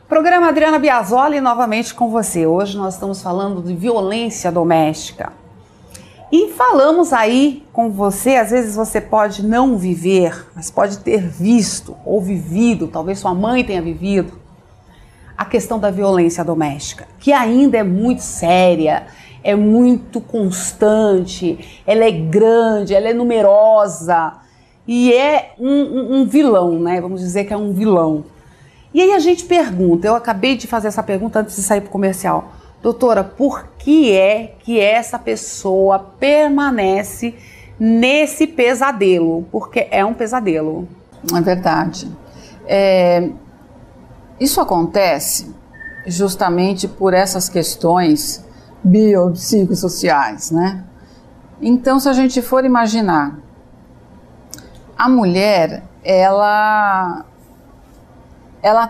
Programa Adriana Biasoli novamente com você. Hoje nós estamos falando de violência doméstica. E falamos aí com você, às vezes você pode não viver, mas pode ter visto ou vivido, talvez sua mãe tenha vivido, a questão da violência doméstica, que ainda é muito séria, é muito constante, ela é grande, ela é numerosa e é um vilão, né? Vamos dizer que é um vilão. E aí a gente pergunta, eu acabei de fazer essa pergunta antes de sair para o comercial. Doutora, por que essa pessoa permanece nesse pesadelo? Porque é um pesadelo. É verdade. Isso acontece justamente por essas questões biopsicossociais, né? Então, se a gente for imaginar, a mulher, ela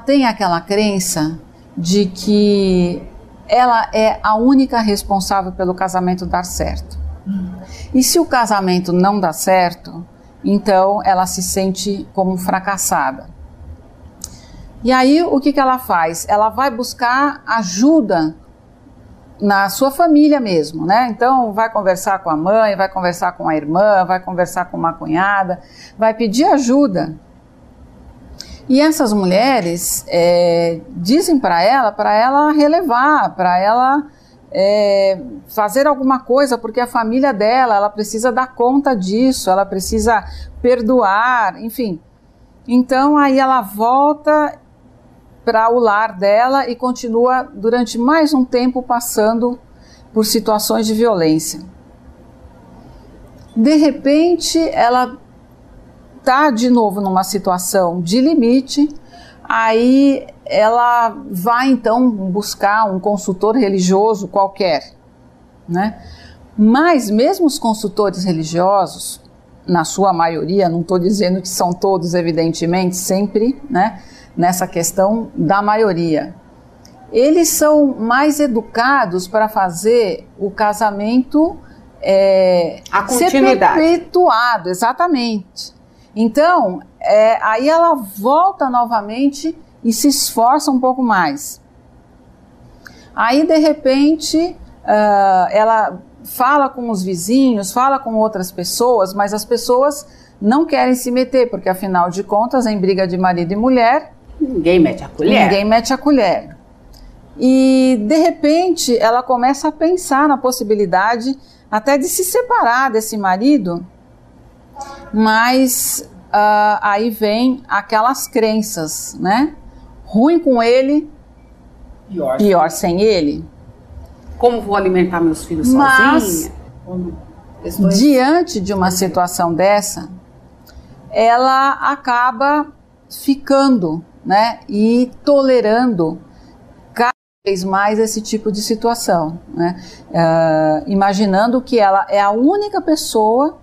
tem aquela crença de que ela é a única responsável pelo casamento dar certo. E se o casamento não dá certo, então ela se sente como fracassada. E aí o que ela faz? Ela vai buscar ajuda na sua família mesmo, né? Então vai conversar com a mãe, vai conversar com a irmã, vai conversar com uma cunhada, vai pedir ajuda. E essas mulheres dizem para ela relevar, para ela fazer alguma coisa, porque a família dela, ela precisa dar conta disso, ela precisa perdoar, enfim. Então aí ela volta para o lar dela e continua durante mais um tempo passando por situações de violência. De repente ela está de novo numa situação de limite, aí ela vai então buscar um consultor religioso qualquer, né? Mas mesmo os consultores religiosos, na sua maioria, não estou dizendo que são todos, evidentemente, sempre, né, nessa questão da maioria, eles são mais educados para fazer o casamento ser perpetuado, exatamente. Então, aí ela volta novamente e se esforça um pouco mais. Aí, de repente, ela fala com os vizinhos, fala com outras pessoas, mas as pessoas não querem se meter, porque afinal de contas, em briga de marido e mulher, ninguém mete a colher. Ninguém mete a colher. E, de repente, ela começa a pensar na possibilidade até de se separar desse marido, mas aí vem aquelas crenças, né? Ruim com ele, pior sem ele. Como vou alimentar meus filhos sozinha? Mas, diante de uma situação dessa, ela acaba ficando, né? E tolerando cada vez mais esse tipo de situação, né? Imaginando que ela é a única pessoa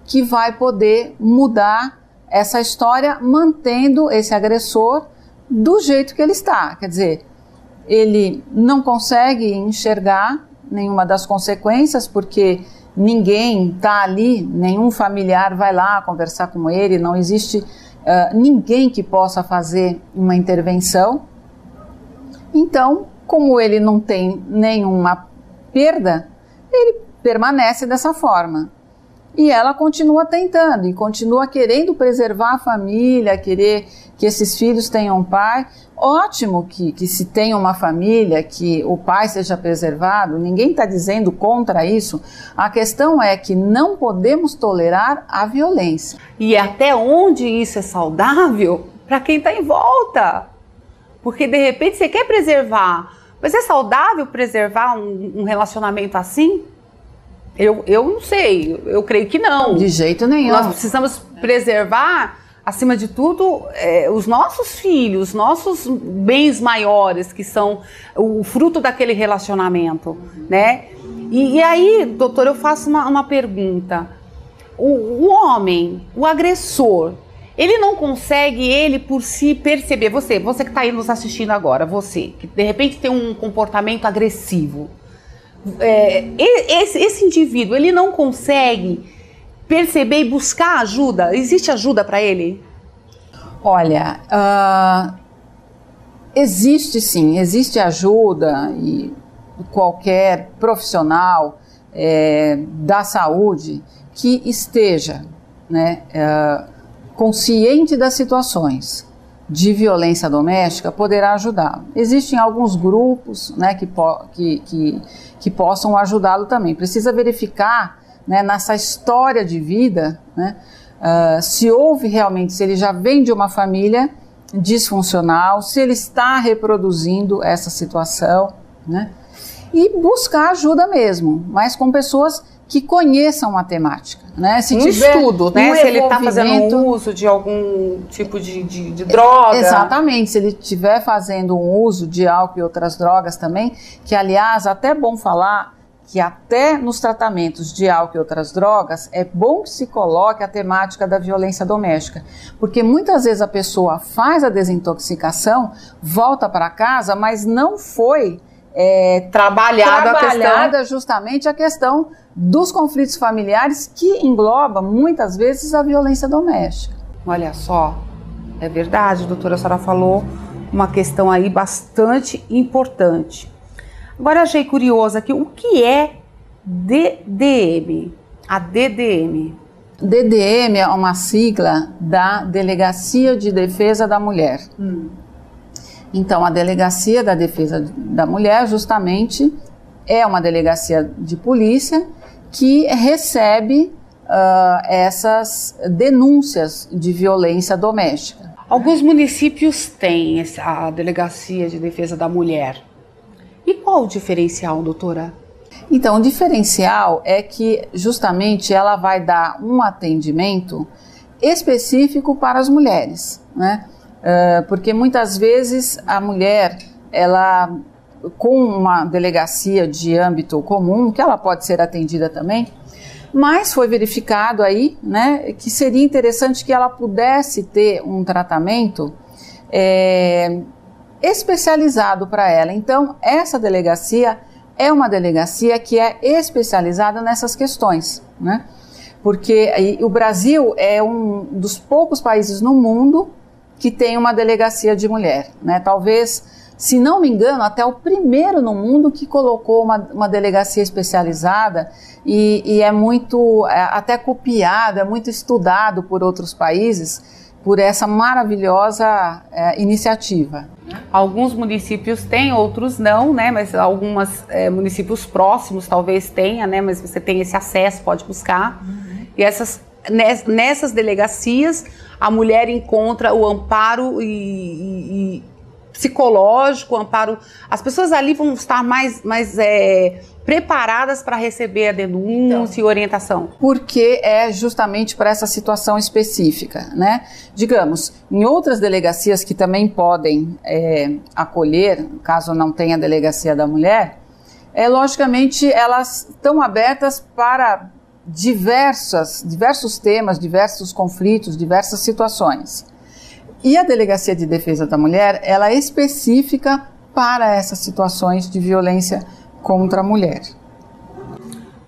que vai poder mudar essa história, mantendo esse agressor do jeito que ele está. Quer dizer, ele não consegue enxergar nenhuma das consequências, porque ninguém está ali, nenhum familiar vai lá conversar com ele, não existe ninguém que possa fazer uma intervenção. Então, como ele não tem nenhuma perda, ele permanece dessa forma. E ela continua tentando e continua querendo preservar a família, querer que esses filhos tenham um pai. Ótimo que se tenha uma família, que o pai seja preservado, ninguém está dizendo contra isso. A questão é que não podemos tolerar a violência. E até onde isso é saudável para quem está em volta? Porque de repente você quer preservar, mas é saudável preservar um relacionamento assim? Eu não sei, eu creio que não. De jeito nenhum. Nós precisamos preservar, acima de tudo, os nossos filhos, nossos bens maiores, que são o fruto daquele relacionamento, né? E aí, doutor, eu faço uma pergunta. O homem, o agressor, ele não consegue, ele por si, perceber, você que está aí nos assistindo agora, você, que de repente tem um comportamento agressivo, esse indivíduo, ele não consegue perceber e buscar ajuda? Existe ajuda para ele? Olha, Existe sim, existe ajuda e qualquer profissional da saúde que esteja, né, consciente das situações de violência doméstica poderá ajudá-lo. Existem alguns grupos, né, que possam ajudá-lo também. Precisa verificar, né, nessa história de vida, né, se houve realmente, se ele já vem de uma família disfuncional, se ele está reproduzindo essa situação, né, e buscar ajuda mesmo, mas com pessoas que conheçam a temática, né? Se tiver estudo, né? Se ele está fazendo uso de algum tipo de droga. Exatamente, se ele estiver fazendo um uso de álcool e outras drogas também, que aliás, até é bom falar que até nos tratamentos de álcool e outras drogas, é bom que se coloque a temática da violência doméstica, porque muitas vezes a pessoa faz a desintoxicação, volta para casa, mas não foi trabalhada justamente a questão dos conflitos familiares, que engloba muitas vezes a violência doméstica. Olha só, é verdade, doutora, a senhora falou uma questão aí bastante importante. Agora achei curiosa aqui, o que é DDM? A DDM. DDM é uma sigla da Delegacia de Defesa da Mulher. Então, a Delegacia da Defesa da Mulher, justamente, é uma delegacia de polícia que recebe essas denúncias de violência doméstica. Alguns municípios têm a Delegacia de Defesa da Mulher. E qual o diferencial, doutora? Então, o diferencial é que, justamente, ela vai dar um atendimento específico para as mulheres, né? Porque muitas vezes a mulher, ela, com uma delegacia de âmbito comum, que ela pode ser atendida também, mas foi verificado aí, né, que seria interessante que ela pudesse ter um tratamento especializado para ela. Então, essa delegacia é uma delegacia que é especializada nessas questões, né? Porque o Brasil é um dos poucos países no mundo que tem uma delegacia de mulher, né? Talvez, se não me engano, até o primeiro no mundo que colocou uma delegacia especializada e é muito, até copiado, é muito estudado por outros países, por essa maravilhosa iniciativa. Alguns municípios têm, outros não, né? Mas alguns municípios próximos talvez tenha, né? Mas você tem esse acesso, pode buscar. E nessas delegacias, a mulher encontra o amparo psicológico, o amparo. As pessoas ali vão estar mais preparadas para receber a denúncia e orientação. Porque é justamente para essa situação específica, né? Digamos, em outras delegacias que também podem acolher, caso não tenha delegacia da mulher, logicamente elas estão abertas para diversos temas, diversos conflitos, diversas situações. E a Delegacia de Defesa da Mulher, ela é específica para essas situações de violência contra a mulher.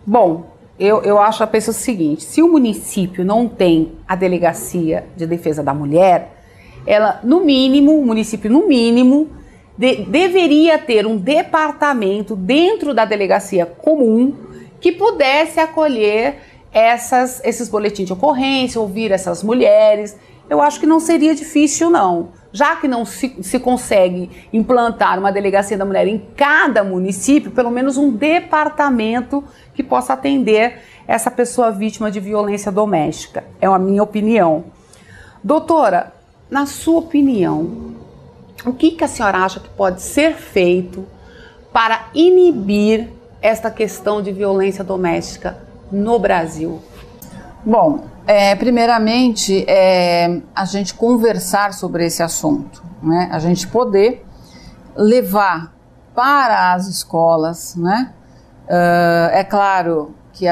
Bom, eu acho a pessoa o seguinte, se o município não tem a Delegacia de Defesa da Mulher, ela, no mínimo, o município, no mínimo, deveria ter um departamento dentro da delegacia comum que pudesse acolher esses boletins de ocorrência, ouvir essas mulheres. Eu acho que não seria difícil, não. Já que não se consegue implantar uma delegacia da mulher em cada município, pelo menos um departamento que possa atender essa pessoa vítima de violência doméstica. É a minha opinião. Doutora, na sua opinião, o que a senhora acha que pode ser feito para inibir esta questão de violência doméstica no Brasil? Bom, primeiramente, a gente conversar sobre esse assunto, né? A gente poder levar para as escolas, né? É claro que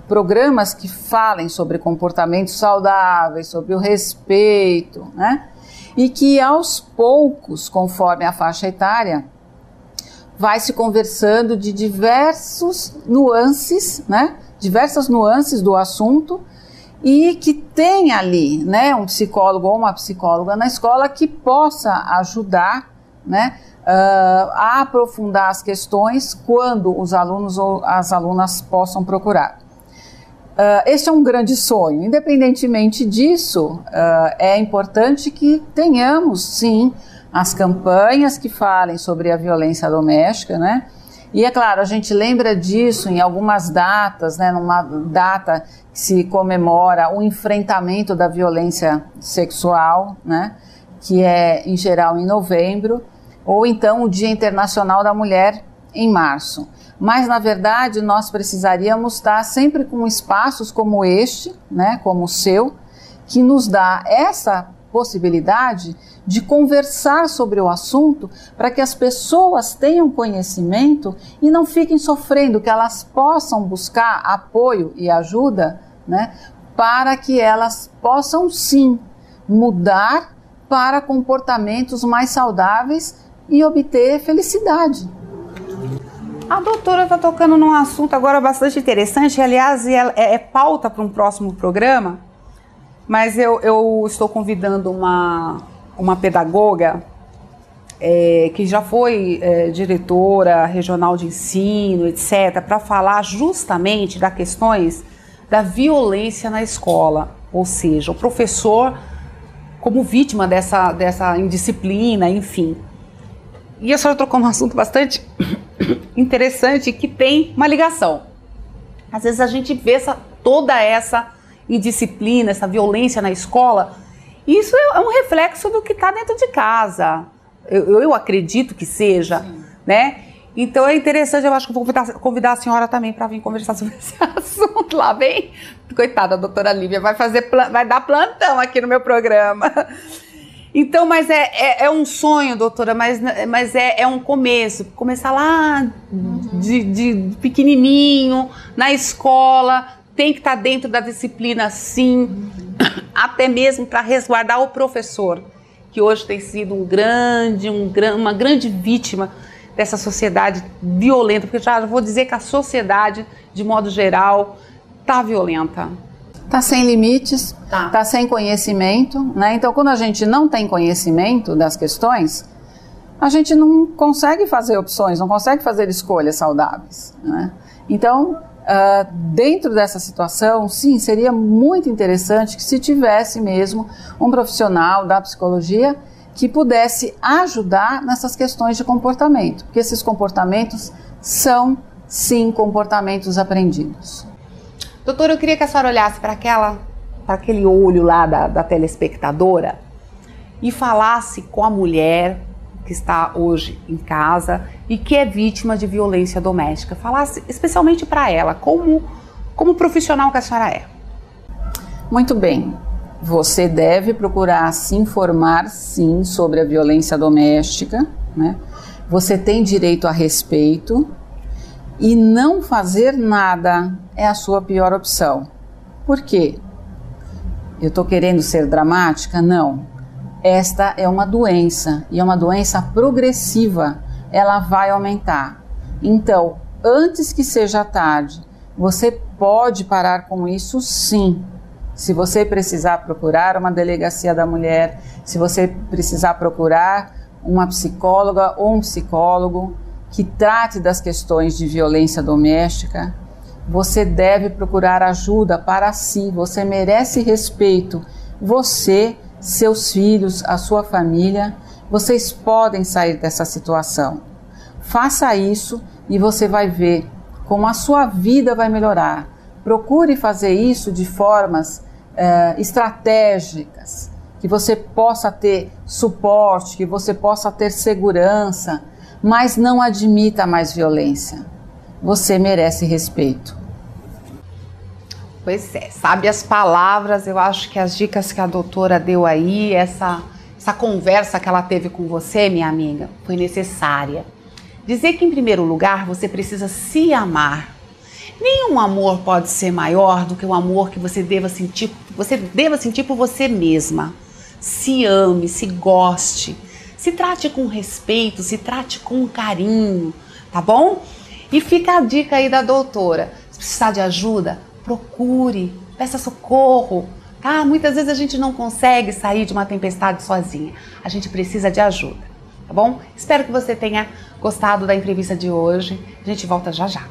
programas que falem sobre comportamentos saudáveis, sobre o respeito, né? E que aos poucos, conforme a faixa etária, vai se conversando de diversas nuances do assunto e que tem ali, né, um psicólogo ou uma psicóloga na escola que possa ajudar, né, a aprofundar as questões quando os alunos ou as alunas possam procurar. Este é um grande sonho. Independentemente disso, é importante que tenhamos, sim, as campanhas que falem sobre a violência doméstica, né? E é claro, a gente lembra disso em algumas datas, né? Numa data que se comemora o enfrentamento da violência sexual, né? Que é, em geral, em novembro, ou então o Dia Internacional da Mulher, em março. Mas, na verdade, nós precisaríamos estar sempre com espaços como este, né, como o seu, que nos dá essa possibilidade de conversar sobre o assunto para que as pessoas tenham conhecimento e não fiquem sofrendo, que elas possam buscar apoio e ajuda, né, para que elas possam, sim, mudar para comportamentos mais saudáveis e obter felicidade. A doutora está tocando num assunto agora bastante interessante, aliás, é pauta para um próximo programa, mas eu estou convidando uma pedagoga que já foi diretora regional de ensino, etc., para falar justamente das questões da violência na escola, ou seja, o professor como vítima dessa indisciplina, enfim. E a senhora trocou um assunto bastante interessante que tem uma ligação. Às vezes a gente vê toda essa indisciplina, essa violência na escola, e isso é um reflexo do que está dentro de casa. Eu acredito que seja, sim, né? Então é interessante, eu acho que vou convidar a senhora também para vir conversar sobre esse assunto lá, bem? Coitada, a doutora Lívia vai dar plantão aqui no meu programa. Então, mas é um sonho, doutora, mas é um começo. Começar lá de pequenininho, na escola, tem que estar dentro da disciplina, sim, até mesmo para resguardar o professor, que hoje tem sido uma grande vítima dessa sociedade violenta, porque já vou dizer que a sociedade, de modo geral, está violenta. Está sem limites, está sem conhecimento, né? Então, quando a gente não tem conhecimento das questões, a gente não consegue fazer opções, não consegue fazer escolhas saudáveis, né? Então, dentro dessa situação, sim, seria muito interessante que se tivesse mesmo um profissional da psicologia que pudesse ajudar nessas questões de comportamento, porque esses comportamentos são, sim, comportamentos aprendidos. Doutora, eu queria que a senhora olhasse para aquele olho lá da telespectadora e falasse com a mulher que está hoje em casa e que é vítima de violência doméstica. Falasse especialmente para ela, como profissional que a senhora é. Muito bem. Você deve procurar se informar, sim, sobre a violência doméstica, né? Você tem direito a respeito. E não fazer nada é a sua pior opção. Por quê? Eu estou querendo ser dramática? Não. Esta é uma doença, e é uma doença progressiva. Ela vai aumentar. Então, antes que seja tarde, você pode parar com isso, sim. Se você precisar procurar uma delegacia da mulher, se você precisar procurar uma psicóloga ou um psicólogo que trate das questões de violência doméstica, você deve procurar ajuda para si. Você merece respeito. Você, seus filhos, a sua família, vocês podem sair dessa situação. Faça isso e você vai ver como a sua vida vai melhorar. Procure fazer isso de formas estratégicas, que você possa ter suporte, que você possa ter segurança, mas não admita mais violência. Você merece respeito. Pois é, sabe as palavras, eu acho que as dicas que a doutora deu aí, essa conversa que ela teve com você, minha amiga, foi necessária. Dizer que, em primeiro lugar, você precisa se amar. Nenhum amor pode ser maior do que o amor que você deva sentir por você mesma. Se ame, se goste. Se trate com respeito, se trate com carinho, tá bom? E fica a dica aí da doutora. Se precisar de ajuda, procure peça socorro, tá? Muitas vezes a gente não consegue sair de uma tempestade sozinha, a gente precisa de ajuda, tá bom? Espero que você tenha gostado da entrevista de hoje, a gente volta já já.